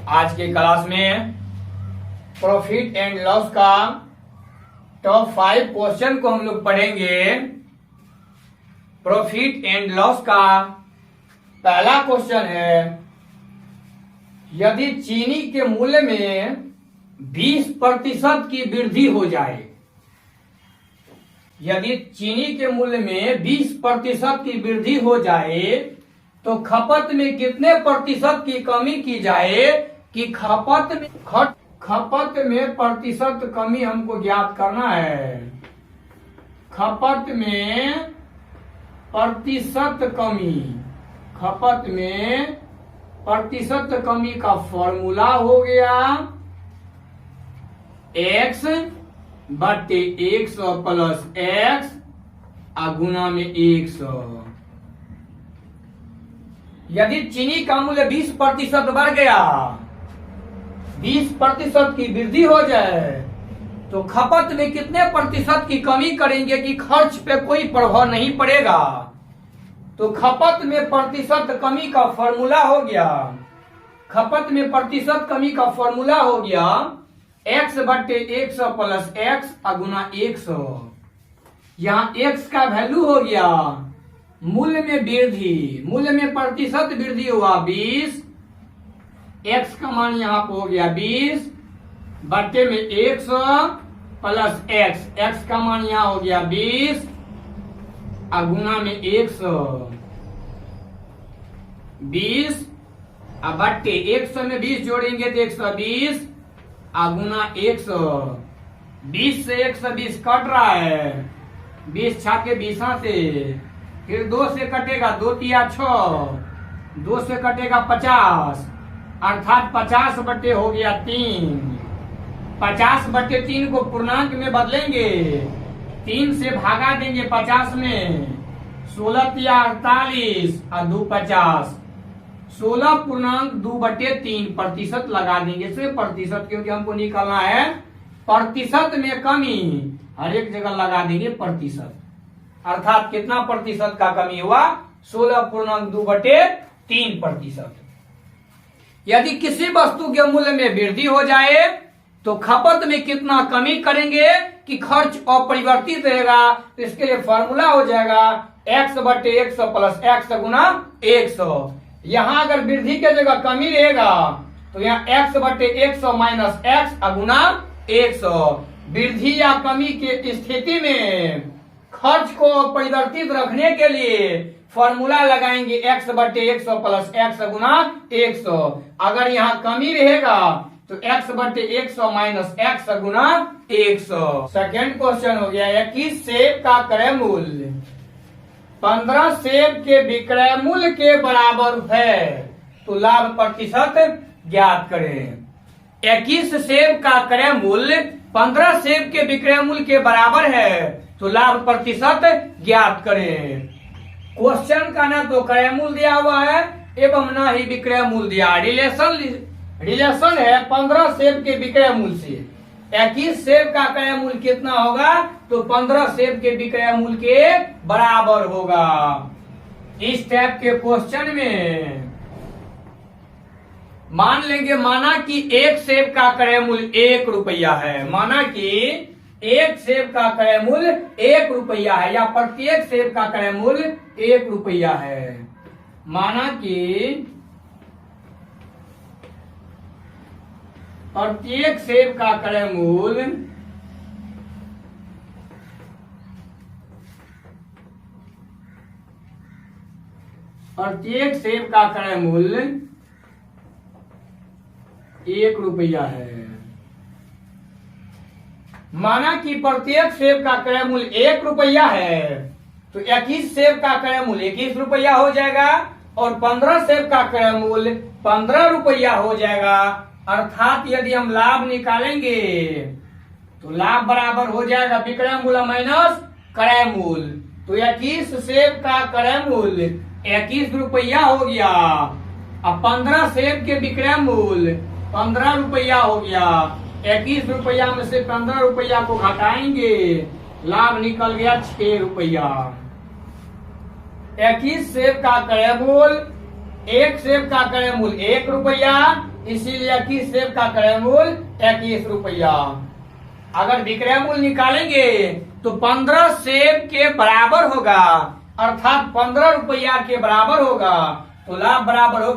आज के क्लास में प्रॉफिट एंड लॉस का टॉप 5 क्वेश्चन को हम लोग पढ़ेंगे। प्रॉफिट एंड लॉस का पहला क्वेश्चन है, यदि चीनी के मूल्य में 20% की वृद्धि हो जाए, यदि चीनी के मूल्य में 20% की वृद्धि हो जाए तो खपत में कितने प्रतिशत की कमी की जाए कि खपत में प्रतिशत कमी हमको ज्ञात करना है। खपत में प्रतिशत कमी का फॉर्मूला हो गया x बटे 100 प्लस x गुना में 100। यदि चीनी का मूल्य 20% बढ़ गया, 20% की वृद्धि हो जाए तो खपत में कितने प्रतिशत की कमी करेंगे कि खर्च पे कोई प्रभाव नहीं पड़ेगा। तो खपत में प्रतिशत कमी का फॉर्मूला हो गया, खपत में प्रतिशत कमी का फॉर्मूला हो गया x बटे 100 प्लस x गुना 100। यहाँ x का वैल्यू हो गया मूल्य में वृद्धि, मूल्य में प्रतिशत वृद्धि हुआ 20, x का मान यहाँ पे हो गया 20 बटे में 100 प्लस x का मान यहाँ हो गया 20 गुना में 100। 20 बटे 100 में 20 जोड़ेंगे तो 120 गुना 100। 20 से 120 कट रहा है, 20 छाके 20 से, फिर 2 से कटेगा 2 तिया 6, 2 से कटेगा 50, अर्थात 50 बटे हो गया 3। 50 बटे 3 को पूर्णांक में बदलेंगे, 3 से भागा देंगे 50 में, 16 तिया 48 और 2 50, 16 पूर्णांक 2 बटे 3 प्रतिशत लगा देंगे। सिर्फ प्रतिशत, क्योंकि हमको निकालना है प्रतिशत में कमी, हर एक जगह लगा देंगे प्रतिशत। अर्थात कितना प्रतिशत का कमी हुआ? 16 पूर्णांक 2 बटे 3 प्रतिशत। यदि किसी वस्तु के मूल्य में वृद्धि हो जाए तो खपत में कितना कमी करेंगे कि खर्च अपरिवर्तित रहेगा। तो इसके लिए फॉर्मूला हो जाएगा x बटे 100 प्लस x गुना 100। यहाँ अगर वृद्धि के जगह कमी रहेगा तो यहाँ x बटे 100 माइनस x गुना 100। वृद्धि या कमी की स्थिति में खर्च को परिवर्तित रखने के लिए फॉर्मूला लगाएंगे x बटे 100 प्लस x गुना 100। अगर यहाँ कमी रहेगा तो x बटे 100 माइनस x गुना 100। सेकेंड क्वेश्चन हो गया, 21 सेब का क्रय मूल्य 15 सेब के विक्रय मूल्य के बराबर है तो लाभ प्रतिशत ज्ञात करें। 21 सेब का क्रय मूल्य 15 सेब के विक्रय मूल्य के बराबर है तो लाभ प्रतिशत ज्ञात करें। क्वेश्चन का ना तो क्रय मूल्य दिया हुआ है एवं ना ही विक्रय मूल्य दिया। रिलेशन है 15 सेब के विक्रय मूल्य से। 21 सेब का क्रय मूल्य कितना होगा तो 15 सेब के विक्रय मूल्य के बराबर होगा। इस टाइप के क्वेश्चन में मान लेंगे, माना कि एक सेब का क्रय मूल्य 1 रुपया है, माना कि एक सेब का क्रय मूल्य 1 रुपया है या प्रत्येक सेब का क्रय मूल्य 1 रुपया है। माना कि प्रत्येक सेब का क्रय मूल्य प्रत्येक सेब का क्रय मूल्य 1 रुपया है। माना कि प्रत्येक सेब का क्रय मूल्य 1 रुपया है तो 21 सेब का क्रय मूल्य 21 रुपया हो जाएगा और 15 सेब का क्रय मूल्य 15 रुपया हो जाएगा। अर्थात यदि हम लाभ निकालेंगे तो लाभ बराबर हो जाएगा विक्रय मूल्य माइनस क्रय मूल्य। तो 21 सेब का क्रय मूल्य 21 रुपया हो गया, अब 15 सेब के विक्रय मूल्य 15 रुपया हो गया। 21 रुपया में से 15 रुपया को घटाएंगे, लाभ निकल गया 6 रुपया। 21 सेब का क्रय मूल्य, एक सेब का क्रय मूल्य 1 रुपया इसीलिए 21 सेब का क्रय मूल्य 21 रुपया। अगर विक्रय मूल्य निकालेंगे तो 15 सेब के बराबर होगा, अर्थात 15 रुपया के बराबर होगा। तो लाभ बराबर हो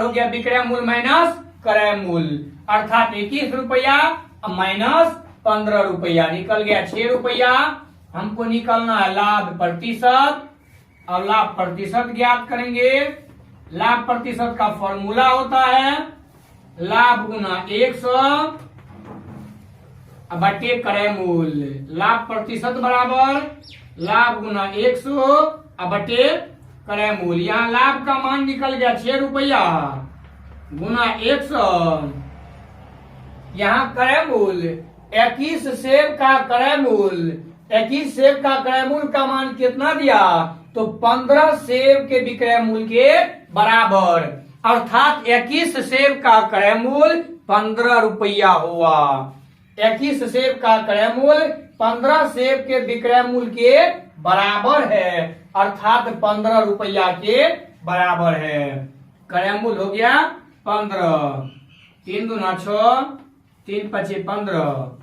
गया विक्रय मूल्य माइनस क्रय मूल्य, अर्थात 21 रुपया माइनस 15 रुपया, निकल गया 6 रुपया। हमको निकलना है लाभ प्रतिशत, और लाभ प्रतिशत ज्ञात करेंगे। लाभ प्रतिशत का फॉर्मूला होता है लाभ गुना 100 बटे क्रय मूल्य। लाभ प्रतिशत बराबर लाभ गुना 100 बटे क्रय मूल्य। यहाँ लाभ का मान निकल गया 6 रुपया गुना 100। यहाँ क्रय मूल्य 21 सेब का क्रय मूल्य, 21 सेब का क्रय मूल्य का मान कितना दिया? तो 15 सेब के विक्रय मूल्य के बराबर, अर्थात 21 सेब का क्रय मूल्य 15 रुपया हुआ। 21 सेब का क्रय मूल्य 15 सेब के विक्रय मूल्य के बराबर है, अर्थात 15 रुपया के बराबर है। क्रय मूल्य हो गया 15, 3 दूना 6, 3 पचे 15,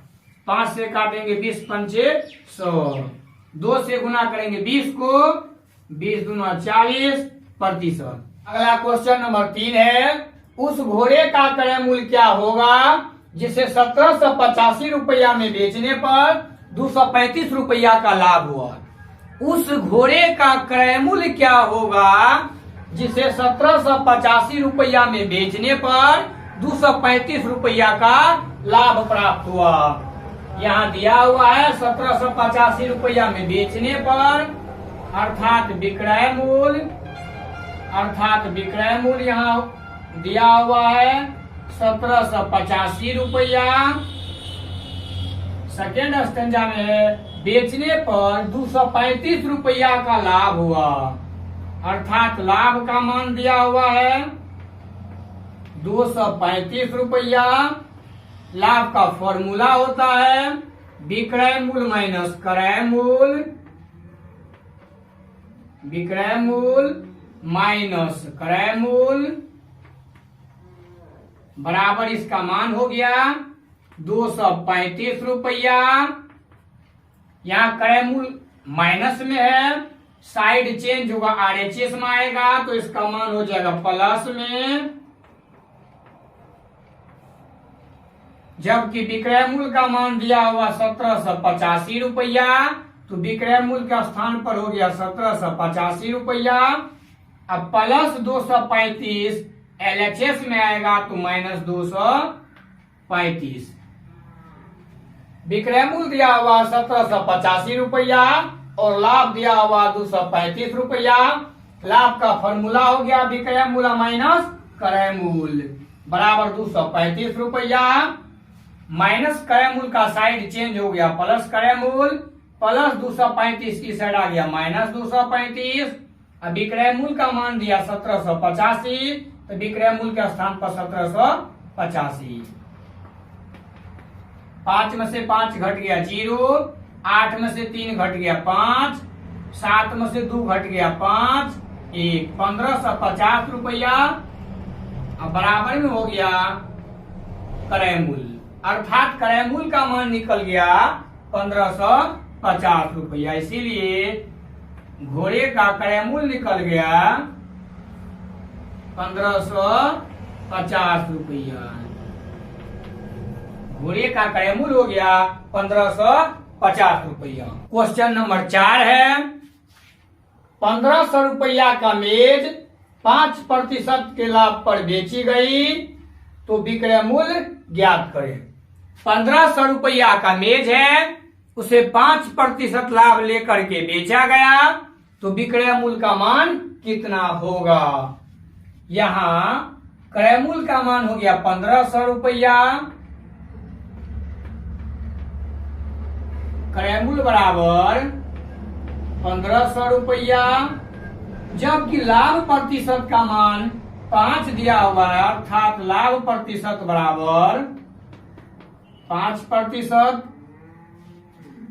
5 से काटेंगे 20 पंचे 100, 2 से गुना करेंगे 20 को, 20 दूना 40 प्रतिशत। अगला क्वेश्चन नंबर 3 है, उस घोड़े का क्रय मूल्य क्या होगा जिसे 1785 रुपया में बेचने पर 235 रुपया का लाभ हुआ? उस घोड़े का क्रय मूल्य क्या होगा जिसे 1785 रुपया में बेचने पर 235 रुपया का लाभ प्राप्त हुआ? यहाँ दिया हुआ है 1785 रुपया में बेचने पर, अर्थात विक्रय मूल्य यहाँ दिया हुआ है 1785 रुपया। सेकेंड स्टेंजा में है बेचने पर 235 रुपया का लाभ हुआ, अर्थात लाभ का मान दिया हुआ है 235 रुपया। लाभ का फॉर्मूला होता है विक्रय मूल्य माइनस क्रय मूल्य, विक्रय मूल्य माइनस क्रय मूल्य बराबर इसका मान हो गया 235 रुपया। यहाँ क्रय मूल्य माइनस में है, साइड चेंज होगा RHS में आएगा, तो इसका मान हो जाएगा प्लस में। जबकि विक्रय मूल्य का मान दिया हुआ 1785 रुपया, तो विक्रय मूल्य के स्थान पर हो गया 1785 रुपया। अब प्लस 235 LHS में आएगा तो माइनस 235। विक्रय मूल्य दिया हुआ 1785 रुपया और लाभ दिया हुआ 235 रुपया। लाभ का फॉर्मूला हो गया विक्रय मूल्य माइनस क्रय मूल्य बराबर 235 रुपया, माइनस क्रय मूल्य का साइड चेंज हो गया प्लस क्रय मूल्य, प्लस 235 की साइड आ गया माइनस 235। अब विक्रय मूल्य का मान दिया 1785, तो विक्रय मूल्य के स्थान पर 1785। 5 में से 5 घट गया 0, 8 में से 3 घट गया 5, 7 में से 2 घट गया 5, 1, 1550 रुपया। अब बराबर में हो गया क्रय मूल्य, अर्थात क्रय मूल्य का मान निकल गया 1550 रुपया। इसीलिए घोड़े का क्रय मूल्य निकल गया 1550 रुपया। घोड़े का क्रय मूल्य हो गया 1550 रुपया। क्वेश्चन नंबर 4 है, 1500 रुपया का मेज 5% के लाभ पर बेची गई तो विक्रय मूल्य ज्ञात करें। 1500 रुपया का मेज है, उसे 5% लाभ लेकर के बेचा गया तो विक्रय मूल्य का मान कितना होगा? यहाँ क्रय मूल्य का मान हो गया 1500 रुपया, क्रय मूल्य बराबर 1500 रुपया, जबकि लाभ प्रतिशत का मान 5 दिया हुआ है, अर्थात लाभ प्रतिशत बराबर 5%।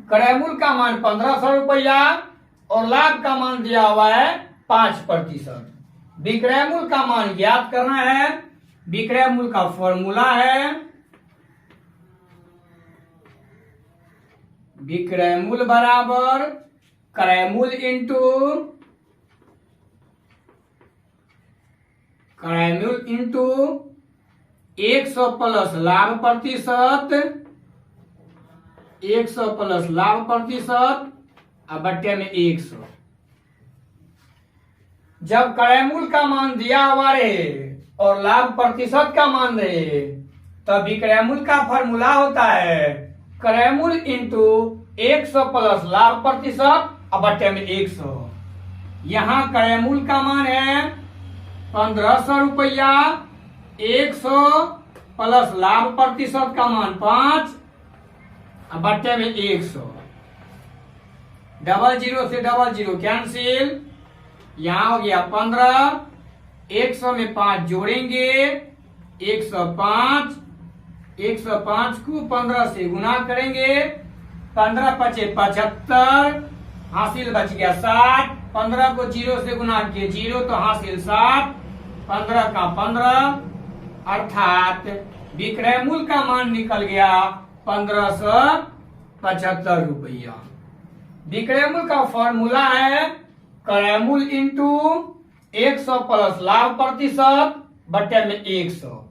क्रय मूल्य का मान 1500 रुपया और लाभ का मान दिया हुआ है 5%। विक्रय मूल्य का मान ज्ञात करना है। विक्रय मूल्य का फॉर्मूला है विक्रय मूल्य बराबर क्रय मूल्य इंटू 100 प्लस लाभ प्रतिशत 100 प्लस लाभ प्रतिशत और बट्टे में 100। जब क्रय मूल्य का मान दिया हुआ रहे और लाभ प्रतिशत का मान रहे तब विक्रय मूल्य का फॉर्मूला होता है क्रय मूल्य इंटू 100 प्लस लाभ प्रतिशत और बट्टे में 100। यहाँ क्रय मूल्य का मान है 1500 रुपया, 100 प्लस लाभ प्रतिशत का मान 5 और बट्टे में 100। 00 से 00 कैंसिल, यहाँ हो गया 15, 100 में 5 जोड़ेंगे 105, 105 को 15 से गुना करेंगे, 15 पचे 75, हासिल बच गया 60, 15 को 0 से गुना किए 0 तो हासिल 60, 15 का 15, अर्थात विक्रय मूल्य का मान निकल गया 1575 रुपया। विक्रय मूल्य का फॉर्मूला है क्रय मूल्य इंटू 100 प्लस लाभ प्रतिशत बट्टे में 100।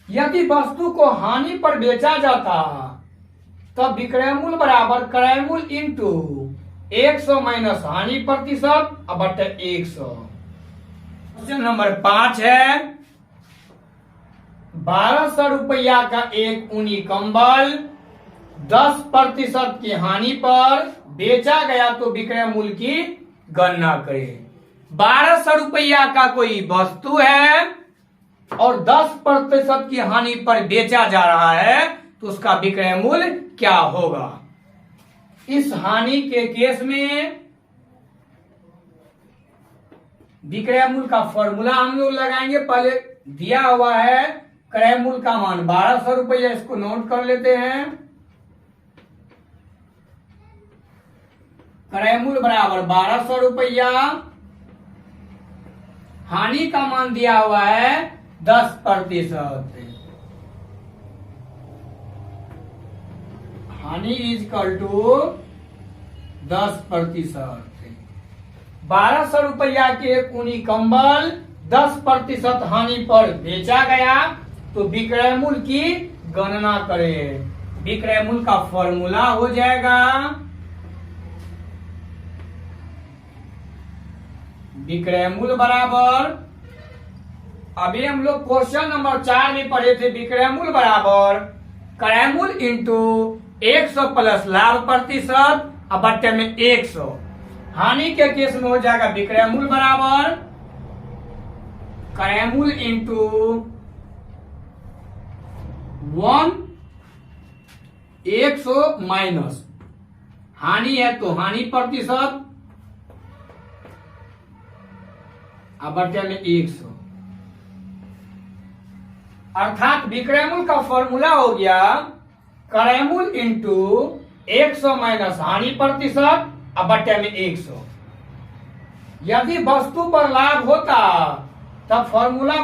यदि वस्तु को हानि पर बेचा जाता तब विक्रय मूल्य बराबर क्रय मूल्य इंटू 100 माइनस हानि प्रतिशत बट्टे 100। क्वेश्चन नंबर 5 है 1200 रुपया का एक ऊनी कंबल 10% की हानि पर बेचा गया तो विक्रय मूल्य की गणना करें। 1200 रुपया का कोई वस्तु है और 10% की हानि पर बेचा जा रहा है तो उसका विक्रय मूल्य क्या होगा। इस हानि के केस में विक्रय मूल्य का फॉर्मूला हम लोग लगाएंगे। पहले दिया हुआ है क्रय मूल्य का मान 1200 रुपया, इसको नोट कर लेते हैं। क्रय मूल्य बराबर 1200 रुपया, हानि का मान दिया हुआ है 10%। हानि इज इक्वल टू 10%। 1200 रुपया के एक ऊनी कंबल 10% हानि पर बेचा गया तो विक्रय मूल्य की गणना करें। विक्रय मूल्य का फॉर्मूला हो जाएगा विक्रय मूल्य बराबर, अभी हम लोग क्वेश्चन नंबर 4 में पढ़े थे, विक्रय मूल्य बराबर क्रय मूल्य इंटू 100 प्लस लाभ प्रतिशत बट्टे में 100। हानि के केस में हो जाएगा विक्रय मूल्य बराबर क्रय मूल्य इंटू 100 माइनस हानि है तो हानि प्रतिशत बट्टे में 100। अर्थात विक्रय मूल्य का फॉर्मूला हो गया क्रय मूल्य इंटू 100 माइनस हानि प्रतिशत बट्टे में 100। यदि वस्तु पर लाभ होता तब फॉर्मूला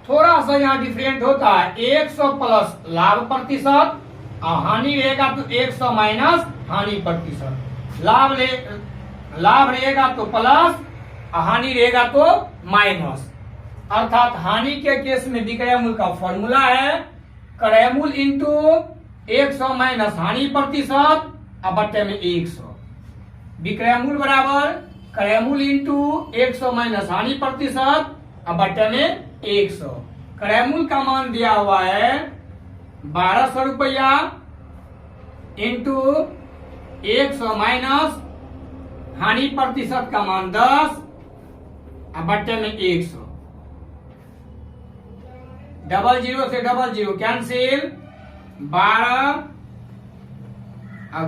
थोड़ा सा यहाँ डिफरेंट होता है। 100 प्लस लाभ प्रतिशत और हानि रहेगा तो 100 माइनस हानि प्रतिशत। लाभ रहेगा तो प्लस, हानि रहेगा तो माइनस। अर्थात हानि के केस में विक्रय मूल्य का फॉर्मूला है क्रय मूल्य इंटू 100 माइनस हानि प्रतिशत बट्टे में 100। विक्रय मूल्य बराबर क्रय मूल्य इंटू 100 माइनस हानि प्रतिशत बट्टे में 100। क्रय मूल्य का मान दिया हुआ है 1200 रुपया इंटू 100 माइनस हानि प्रतिशत का मान 10 बट्टे में 100। 00 से 00 कैंसिल, 12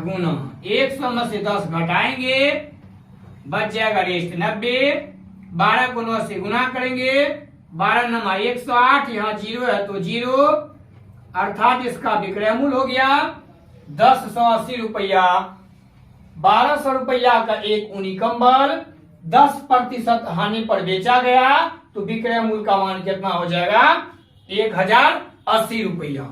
गुना 100 में से 10 घटाएंगे बच जाएगा रेस्ट 90। 12 को 9 से गुना करेंगे, 12 नमा 108, यहाँ 0 है तो 0, अर्थात इसका विक्रय मूल्य हो गया 1080 रुपया। 1200 रुपया का एक ऊनी कंबल 10% हानि पर बेचा गया तो विक्रय मूल्य का मान कितना हो जाएगा 1080 रुपया।